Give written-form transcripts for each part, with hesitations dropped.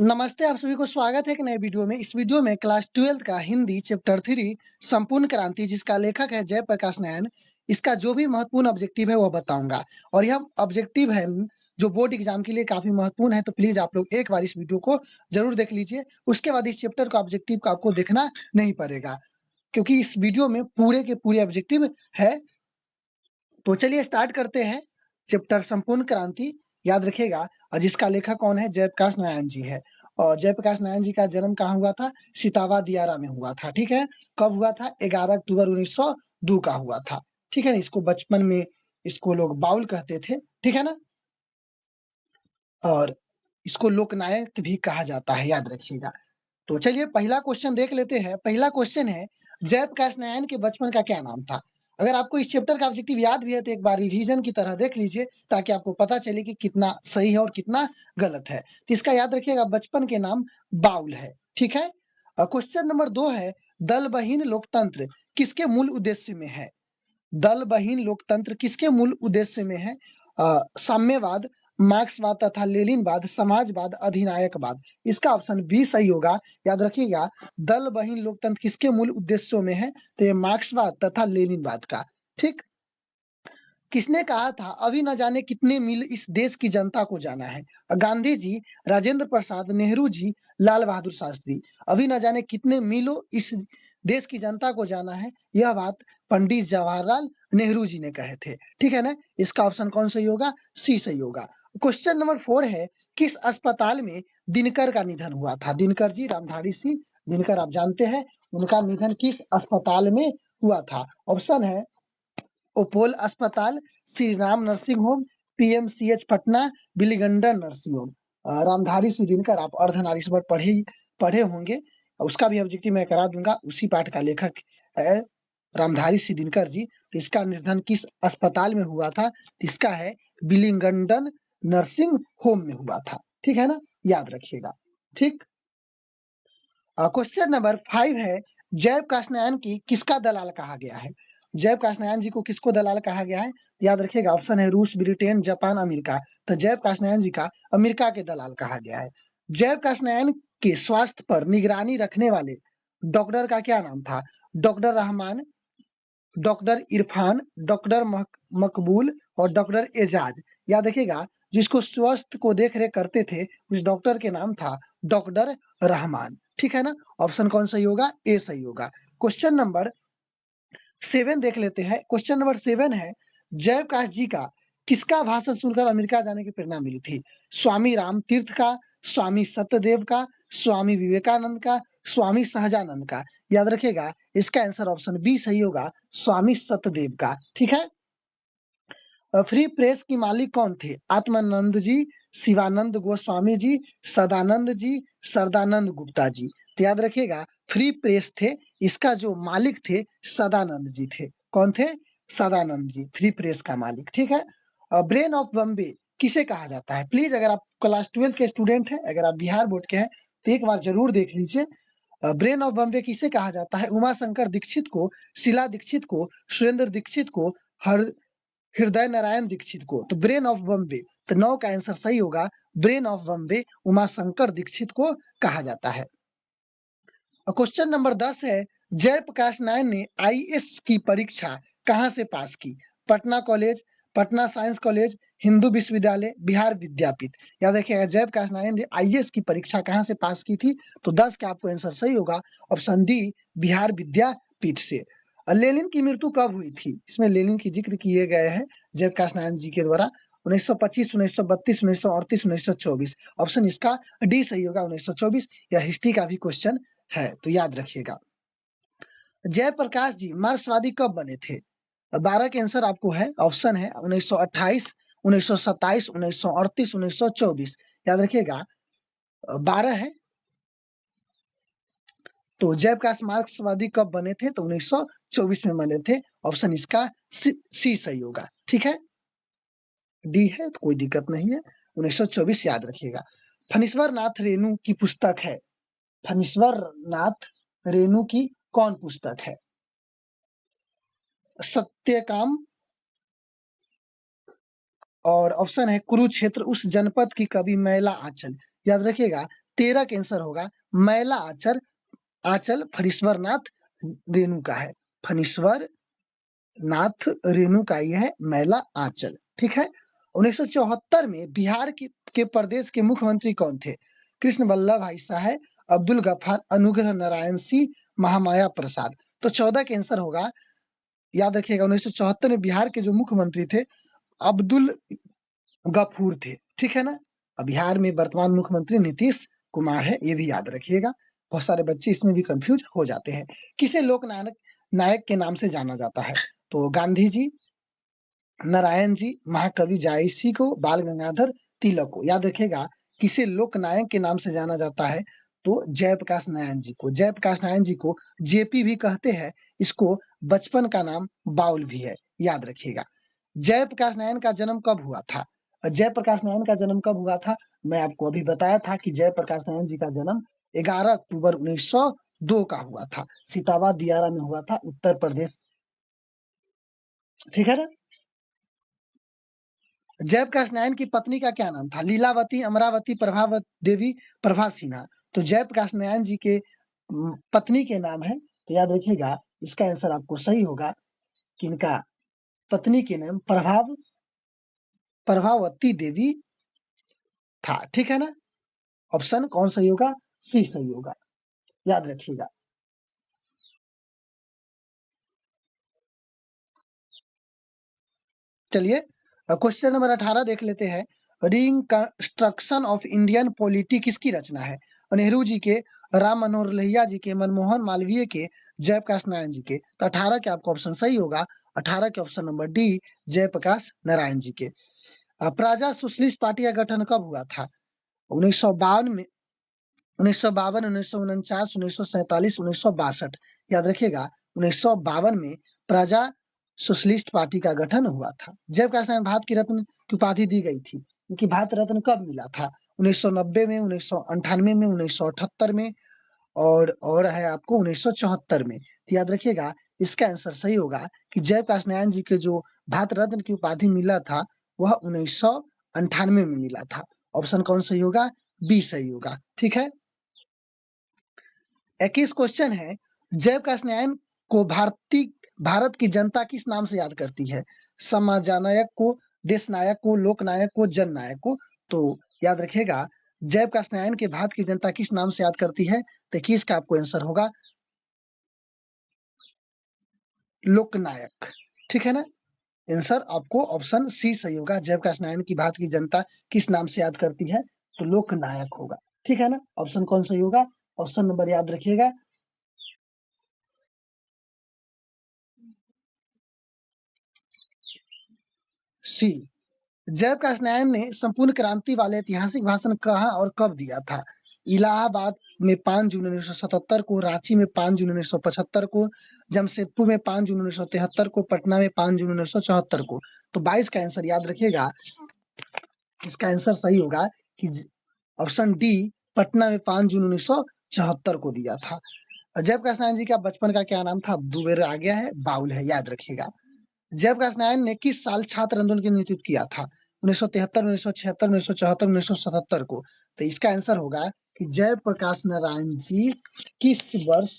नमस्ते, आप सभी को स्वागत है एक नए वीडियो में। इस वीडियो में क्लास 12 का हिंदी चैप्टर 3 संपूर्ण क्रांति, जिसका लेखक है जयप्रकाश नारायण, इसका जो भी महत्वपूर्ण ऑब्जेक्टिव है वह बताऊंगा। और यह ऑब्जेक्टिव है जो बोर्ड एग्जाम के लिए काफी महत्वपूर्ण है, तो प्लीज आप लोग एक बार इस वीडियो को जरूर देख लीजिए। उसके बाद इस चैप्टर का ऑब्जेक्टिव को आपको देखना नहीं पड़ेगा, क्योंकि इस वीडियो में पूरे के पूरे ऑब्जेक्टिव है। तो चलिए स्टार्ट करते हैं चैप्टर संपूर्ण क्रांति। याद रखिएगा, और जिसका लेखक कौन है, जयप्रकाश नारायण जी है। और जयप्रकाश नारायण जी का जन्म कहाँ हुआ था? सितावा दियारा में हुआ था। ठीक है, कब हुआ था? 11 अक्टूबर 1902 का हुआ था। ठीक है ना, इसको बचपन में इसको लोग बाउल कहते थे। ठीक है ना, और इसको लोकनायक भी कहा जाता है, याद रखिएगा। तो चलिए पहला क्वेश्चन देख लेते हैं। पहला क्वेश्चन है, जयप्रकाश नारायण के बचपन का क्या नाम था? अगर आपको इस चैप्टर का ऑब्जेक्टिव याद भी है तो एक बार रिवीजन की तरह देख लीजिए, ताकि आपको पता चले कि कितना सही है और कितना गलत है। तो इसका याद रखिएगा, बचपन के नाम बाउल है। ठीक है। क्वेश्चन नंबर 2 है, दल बहीन लोकतंत्र किसके मूल उद्देश्य में है? दल बहीन लोकतंत्र किसके मूल उद्देश्य में है? साम्यवाद, मार्क्सवाद तथा लेनिनवाद, समाजवाद, अधिनायकवाद। इसका ऑप्शन बी सही होगा। याद रखिएगा, दल बहीन लोकतंत्र किसके मूल उद्देश्यों में है? तो ये मार्क्सवाद तथा लेनिनवाद का। ठीक। किसने कहा था, अभी न जाने कितने मील इस देश की जनता को जाना है? गांधी जी, राजेंद्र प्रसाद, नेहरू जी, लाल बहादुर शास्त्री। अभी न जाने कितने मीलों इस देश की जनता को जाना है, यह बात पंडित जवाहरलाल नेहरू जी ने कहे थे। ठीक है ना, इसका ऑप्शन कौन सही होगा? सी सही होगा। क्वेश्चन नंबर 4 है, किस अस्पताल में दिनकर का निधन हुआ था? दिनकर जी, रामधारी सिंह दिनकर, आप जानते हैं, उनका निधन किस अस्पताल में हुआ था? ऑप्शन है अपोलो अस्पताल, Shri Ram nursing home, PMCH Patna, बिलीगंडर नर्सिंग होम। रामधारी सिंह दिनकर, आप अर्धनारीश्वर पढ़े होंगे, उसका भी ऑब्जेक्टिव मैं करा दूंगा। उसी पाठ का लेखक है रामधारी सिंह दिनकर जी। तो इसका निधन किस अस्पताल में हुआ था? तो इसका है बिलिंगडन नर्सिंग होम में हुआ था। ठीक है ना, याद रखिएगा। ठीक। क्वेश्चन नंबर 5 है, जयप्रकाश नारायण की किसका दलाल कहा गया है? जयप्रकाश नारायण जी को किसको दलाल कहा गया है? याद रखिएगा, ऑप्शन है रूस, ब्रिटेन, जापान, अमेरिका। तो जयप्रकाश नारायण जी का अमेरिका के दलाल कहा गया है। जयप्रकाश नारायण के स्वास्थ्य पर निगरानी रखने वाले डॉक्टर का क्या नाम था? Doctor Rahman, doctor Irfan, doctor मकबूल और डॉक्टर एजाज। याद रखिएगा, जिसको स्वास्थ्य को देख रेख करते थे, उस डॉक्टर के नाम था डॉक्टर रहमान। ठीक है ना, ऑप्शन कौन सही होगा? ए सही होगा। क्वेश्चन नंबर 7 देख लेते हैं। क्वेश्चन नंबर 7 है, जयप्रकाश जी का किसका भाषण सुनकर अमेरिका जाने की प्रेरणा मिली थी? स्वामी राम तीर्थ का, स्वामी सत्यदेव का, स्वामी विवेकानंद का, स्वामी सहजानंद का। याद रखिएगा, इसका आंसर ऑप्शन बी सही होगा, स्वामी सत्यदेव का। ठीक है। फ्री प्रेस की मालिक कौन थे? आत्मानंद जी, शिवानंद गोस्वामी जी, सदानंद जी, सरदानंद गुप्ता जी। तो याद रखिएगा, फ्री प्रेस थे, इसका जो मालिक थे सदानंद जी थे। कौन थे? सदानंद जी, फ्री प्रेस का मालिक। ठीक है। ब्रेन ऑफ बॉम्बे किसे कहा जाता है? प्लीज, अगर आप क्लास 12 के स्टूडेंट हैं, अगर आप बिहार बोर्ड के हैं, तो एक बार जरूर देख लीजिए। ब्रेन ऑफ बॉम्बे किसे कहा जाता है? उमा शंकर दीक्षित को, शीला दीक्षित को, सुरेंद्र दीक्षित को, हर हृदय नारायण दीक्षित को। तो ब्रेन ऑफ बॉम्बे, तो 9 का आंसर सही होगा, ब्रेन ऑफ बॉम्बे उमा शंकर दीक्षित को कहा जाता है। क्वेश्चन नंबर 10 है, जयप्रकाश नारायण ने आईएएस की परीक्षा कहाँ से पास की? Patna college, Patna science college, Hindu विश्वविद्यालय, बिहार विद्यापीठ। याद रखिएगा, जयप्रकाश नारायण ने आईएएस की परीक्षा कहाँ से पास की थी? तो 10 का आपको आंसर सही होगा, ऑप्शन डी, बिहार विद्यापीठ से। लेनिन की मृत्यु कब हुई थी? इसमें लेनिन की जिक्र किए गए हैं जयप्रकाश नारायण जी के द्वारा। 1925, 1932, 1938, 1924। ऑप्शन इसका डी सही होगा, 1924। यह हिस्ट्री का भी क्वेश्चन है, तो याद रखिएगा। जयप्रकाश जी मार्क्सवादी कब बने थे? 12 के आंसर आपको है, ऑप्शन है 1928, 1927, 1938, 1924। याद रखिएगा, 12 है। तो जयप्रकाश मार्क्सवादी कब बने थे? तो 1924 में बने थे। ऑप्शन इसका सी सही होगा। ठीक है, डी है तो कोई दिक्कत नहीं है, 1924 याद रखिएगा। फणीश्वर नाथ रेणु की पुस्तक है, फणीश्वर नाथ रेणु की कौन पुस्तक है? सत्यकाम, और ऑप्शन है कुरुक्षेत्र उस जनपद की कवि मैला आंचल। याद रखिएगा, 13 का आंसर होगा मैला आंचल फणीश्वर नाथ रेणु का है। फणीश्वर नाथ रेणु का ये है मैला आंचल। ठीक है। 1974 में बिहार के प्रदेश के मुख्यमंत्री कौन थे? कृष्ण वल्लभ भाई साहब, अब्दुल गफ्फार, अनुग्रह नारायण सिंह, महामाया प्रसाद। तो 14 का आंसर होगा, याद रखिएगा, 1974 में बिहार के जो मुख्यमंत्री थे अब्दुल गफूर थे। ठीक है ना। अब बिहार में वर्तमान मुख्यमंत्री नीतीश कुमार है, ये भी याद रखिएगा। बहुत सारे बच्चे इसमें भी कंफ्यूज हो जाते हैं। किसे लोक नायक के नाम से जाना जाता है? तो गांधी जी, नारायण जी, महाकवि जायसी को, बाल गंगाधर तिलक को। याद रखिएगा, किसे लोक नायक के नाम से जाना जाता है? तो जयप्रकाश नारायण जी को। जयप्रकाश नारायण जी को जेपी भी कहते हैं, इसको बचपन का नाम बाउल भी है, याद रखिएगा। जयप्रकाश नारायण का जन्म कब हुआ था? जयप्रकाश नारायण का जन्म कब हुआ था? मैं आपको अभी बताया था कि जयप्रकाश नारायण जी का जन्म 11 अक्टूबर 1902 का हुआ था। सीताबाद दियारा में हुआ था, उत्तर प्रदेश। ठीक है ना। जयप्रकाश नारायण की पत्नी का क्या नाम था? लीलावती, अमरावती, प्रभावती देवी, प्रभा सिन्हा। तो जयप्रकाश नारायण जी के पत्नी के नाम है, तो याद रखिएगा इसका आंसर आपको सही होगा कि इनका पत्नी के नाम प्रभावती देवी था। ठीक है ना। ऑप्शन कौन सही होगा? सी सही होगा, याद रखिएगा। चलिए क्वेश्चन नंबर 18 देख लेते हैं। रिकंस्ट्रक्शन ऑफ इंडियन पॉलिटी किसकी रचना है? नेहरू जी के, राम मनोहर लोहिया जी के, मनमोहन मालवीय के, जयप्रकाश नारायण जी के। तो 18 के आपका ऑप्शन सही होगा। 18 के option number D, Jayaprakash Narayan ji के। प्रजा सोशलिस्ट पार्टी का गठन कब हुआ था? 1952 में, 1952, 1949, 1947, 1962। याद रखिएगा 1952 में प्रजा सोशलिस्ट पार्टी का गठन हुआ था। जयप्रकाश नारायण भारत की रत्न की उपाधि दी गई थी, उनकी भारत रत्न कब मिला था? 1990 में, 1998 में, 1978 में, और है आपको 1974 में। तो याद रखिएगा इसका आंसर सही होगा कि जयप्रकाश नारायण जी के जो भारत रत्न की उपाधि मिला था वह 1998 में मिला था। ऑप्शन कौन सही होगा? बी सही होगा। ठीक है। 21 क्वेश्चन है, जयप्रकाश नारायण को भारत की जनता किस नाम से याद करती है? समाजनायक को, देश नायक को, लोक नायक को, जन नायक को। तो याद रखिएगा जयप्रकाश नारायण के भारत की जनता किस नाम से याद करती है? तो 21 का आपको आंसर होगा लोकनायक। ठीक है ना। आंसर आपको ऑप्शन सी सही होगा। जयप्रकाश नारायण की भारत की जनता किस नाम से याद करती है? तो लोकनायक होगा। ठीक है ना। ऑप्शन कौन सही होगा? ऑप्शन नंबर याद रखिएगा सी। जयप्रकाश नारायण ने संपूर्ण क्रांति वाले ऐतिहासिक भाषण कहाँ और कब दिया था? इलाहाबाद में 5 जून 1977 को, रांची में 5 जून 1975 को, जमशेदपुर में 5 जून 1973 को, पटना में 5 जून 1974 को। तो 22 का आंसर याद रखिएगा, इसका आंसर सही होगा कि ऑप्शन डी, पटना में 5 जून 1974 को दिया था। जयप्रकाश नारायण जी का बचपन का क्या नाम था? दो बार आ गया है, बाउल है, याद रखिएगा। जयप्रकाश नारायण ने किस साल छात्र आंदोलन का नेतृत्व किया था? 1973, 1976, 1974, 1977 को। तो इसका आंसर होगा कि जयप्रकाश नारायण जी किस वर्ष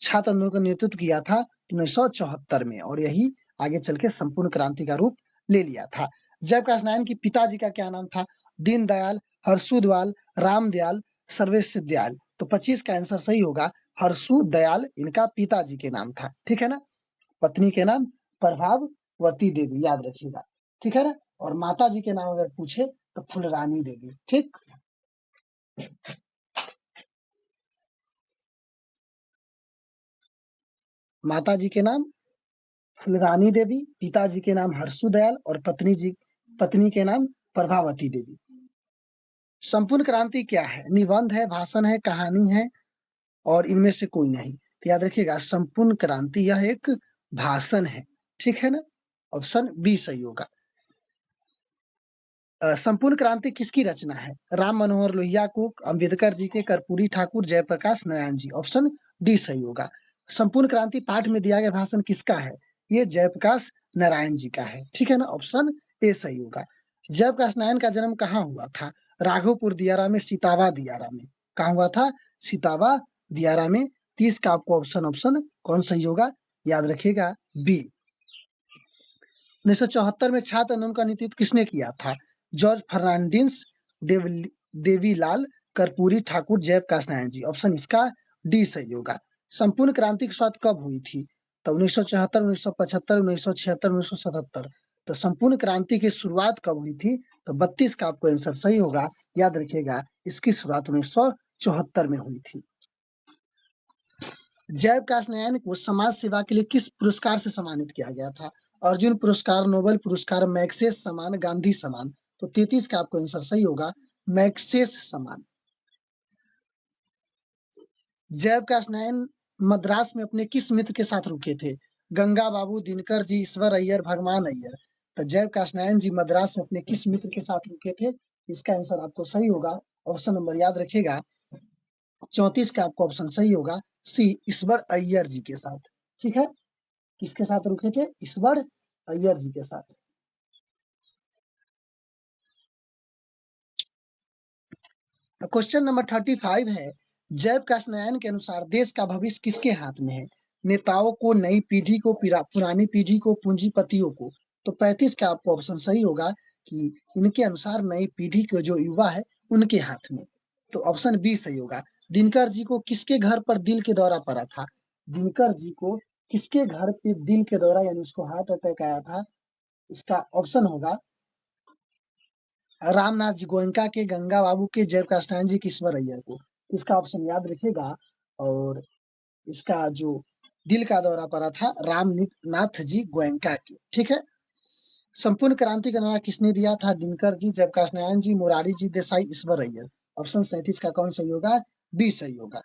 छात्र आंदोलन का नेतृत्व किया था? 1974 में, और यही आगे चल के संपूर्ण क्रांति का रूप ले लिया था। जयप्रकाश नारायण के पिताजी का क्या नाम था? दीनदयाल, हर्षु दयाल, रामदयाल, सर्वेश दयाल। तो 25 का आंसर सही होगा, हर्षु दयाल इनका पिताजी के नाम था। ठीक है ना। पत्नी के नाम प्रभावती देवी, याद रखिएगा। ठीक है ना। और माता जी के नाम अगर पूछे तो फुलरानी देवी। ठीक। माता जी के नाम फुलरानी देवी, पिताजी के नाम हर्षु दयाल, और पत्नी के नाम प्रभावती देवी। संपूर्ण क्रांति क्या है? निबंध है, भाषण है, कहानी है, और इनमें से कोई नहीं। तो याद रखिएगा संपूर्ण क्रांति यह एक भाषण है। ठीक है ना। ऑप्शन बी सही होगा। संपूर्ण क्रांति किसकी रचना है? राम मनोहर लोहिया को, अंबेडकर जी के, कर्पूरी ठाकुर, जयप्रकाश नारायण जी। ऑप्शन डी सही होगा। संपूर्ण क्रांति पाठ में दिया गया भाषण किसका है? ये जयप्रकाश नारायण जी का है। ठीक है ना। ऑप्शन ए सही होगा। जयप्रकाश नारायण का जन्म कहाँ हुआ था? राघोपुर दियारा में, सीतावा दियारा में। कहाँ हुआ था? सितावा, दियारा में। 30 का आपको ऑप्शन कौन सही होगा? याद रखिएगा बी। 1974 में छात्र आंदोलन का नेतृत्व किसने किया था? जॉर्ज फर्नांडिस, देवीलाल कर्पूरी ठाकुर, जयप्रकाश नारायण जी। ऑप्शन इसका डी सही होगा। संपूर्ण क्रांति की शुरुआत कब हुई थी? तो 1974, 1975, 1976, 1977। तो संपूर्ण क्रांति की शुरुआत कब हुई थी? तो 32 का आपको आंसर सही होगा। याद रखिएगा इसकी शुरुआत 1974 में हुई थी। जयप्रकाश नारायण को समाज सेवा के लिए किस पुरस्कार से सम्मानित किया गया था? अर्जुन पुरस्कार, नोबेल पुरस्कार, मैग्सेस सम्मान, गांधी सम्मान। तो 33 का आपको आंसर सही होगा, मैग्सेस सम्मान। जयप्रकाश नारायण मद्रास में अपने किस मित्र के साथ रुके थे? गंगा बाबू, दिनकर जी, ईश्वर अय्यर, भगवान अय्यर। तो जयप्रकाश नारायण जी मद्रास में अपने किस मित्र के साथ रुके थे? इसका आंसर आपको सही होगा, ऑप्शन नंबर याद रखिएगा 34 का आपको ऑप्शन सही होगा, सी, ईश्वर अय्यर जी के साथ। ठीक है, किसके साथ रुके थे? ईश्वर अय्यर जी के साथ। क्वेश्चन नंबर 35 है, जयप्रकाश नारायण के अनुसार देश का भविष्य किसके हाथ में है? नेताओं को, नई पीढ़ी को, पुरानी पीढ़ी को, पूंजीपतियों को। तो 35 का आपको ऑप्शन सही होगा कि इनके अनुसार नई पीढ़ी के जो युवा है उनके हाथ में। तो ऑप्शन बी सही होगा। दिनकर जी को किसके घर पर दिल के दौरा पड़ा था? दिनकर जी को किसके घर पे दिल के दौरा यानी उसको हार्ट अटैक आया था? इसका ऑप्शन होगा रामनाथ जी गोयनका के, गंगा बाबू के, जयप्रकाश नारायण जी, ईश्वर अय्यर को। इसका ऑप्शन याद रखिएगा। और इसका जो दिल का दौरा पड़ा था रामनाथ जी गोयनका के। ठीक है, संपूर्ण क्रांति का नारा किसने दिया था? दिनकर जी, जयप्रकाश नारायण जी, मुरारी जी देसाई, ईश्वर अय्यर। ऑप्शन 37 का कौन सही होगा? बी सही होगा।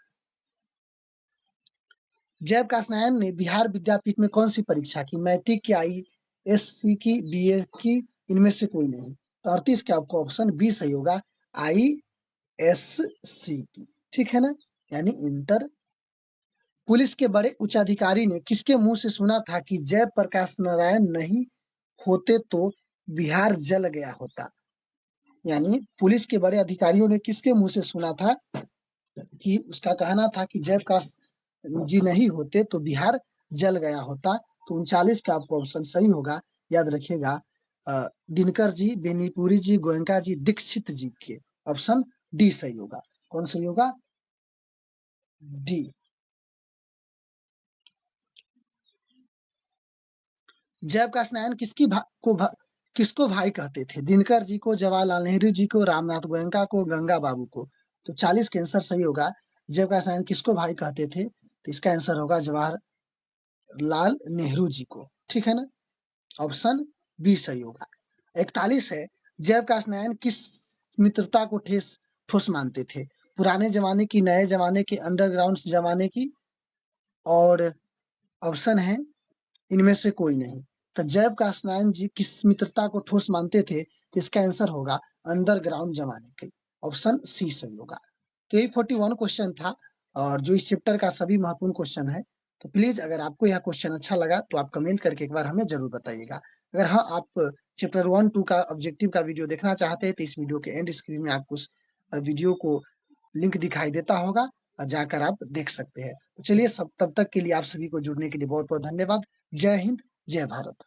जयप्रकाश नारायण ने बिहार विद्यापीठ में कौन सी परीक्षा की? मैट्रिक की, ISC की, BA की, इनमें से कोई नहीं। तो 38 का आपको ऑप्शन बी सही होगा, ISC की। ठीक है ना, यानी इंटर। पुलिस के बड़े उच्चाधिकारी ने किसके मुंह से सुना था कि जयप्रकाश नारायण नहीं होते तो बिहार जल गया होता? यानी पुलिस के बड़े अधिकारियों ने किसके मुंह से सुना था कि उसका कहना था कि जयप्रकाश जी नहीं होते तो बिहार जल गया होता? तो 39 का आपको ऑप्शन सही होगा, याद रखिएगा दिनकर जी, बेनीपुरी जी, गोयनका जी, दीक्षित जी के। ऑप्शन डी सही होगा। कौन सही होगा? डी। जयप्रकाश नारायण किसको भाई कहते थे? दिनकर जी को, जवाहरलाल नेहरू जी को, रामनाथ गोयनका को, गंगा बाबू को। तो 40 का आंसर सही होगा। जयप्रकाश नारायण किसको भाई कहते थे? तो इसका आंसर होगा जवाहरलाल नेहरू जी को। ठीक है ना, ऑप्शन बी सही होगा। 41 है, जयप्रकाश नारायण किस मित्रता को ठोस मानते थे? पुराने जमाने की, नए जमाने की, अंडरग्राउंड जमाने की, और ऑप्शन है इनमें से कोई नहीं। तो जयप्रकाश नारायण जी किस मित्रता को ठोस मानते थे? तो इसका आंसर होगा अंडरग्राउंड जमाने के। ऑप्शन सी सही होगा। तो यही 41 क्वेश्चन था और जो इस चैप्टर का सभी महत्वपूर्ण क्वेश्चन है। तो प्लीज अगर आपको यह क्वेश्चन अच्छा लगा तो आप कमेंट करके एक बार हमें जरूर बताइएगा। अगर हाँ, आप चैप्टर 1-2 का ऑब्जेक्टिव का वीडियो देखना चाहते हैं तो इस वीडियो के एंड स्क्रीन में आपको उस वीडियो को लिंक दिखाई देता होगा, जाकर आप देख सकते हैं। तो चलिए, तब तक के लिए आप सभी को जुड़ने के लिए बहुत बहुत धन्यवाद। जय हिंद, जय भारत।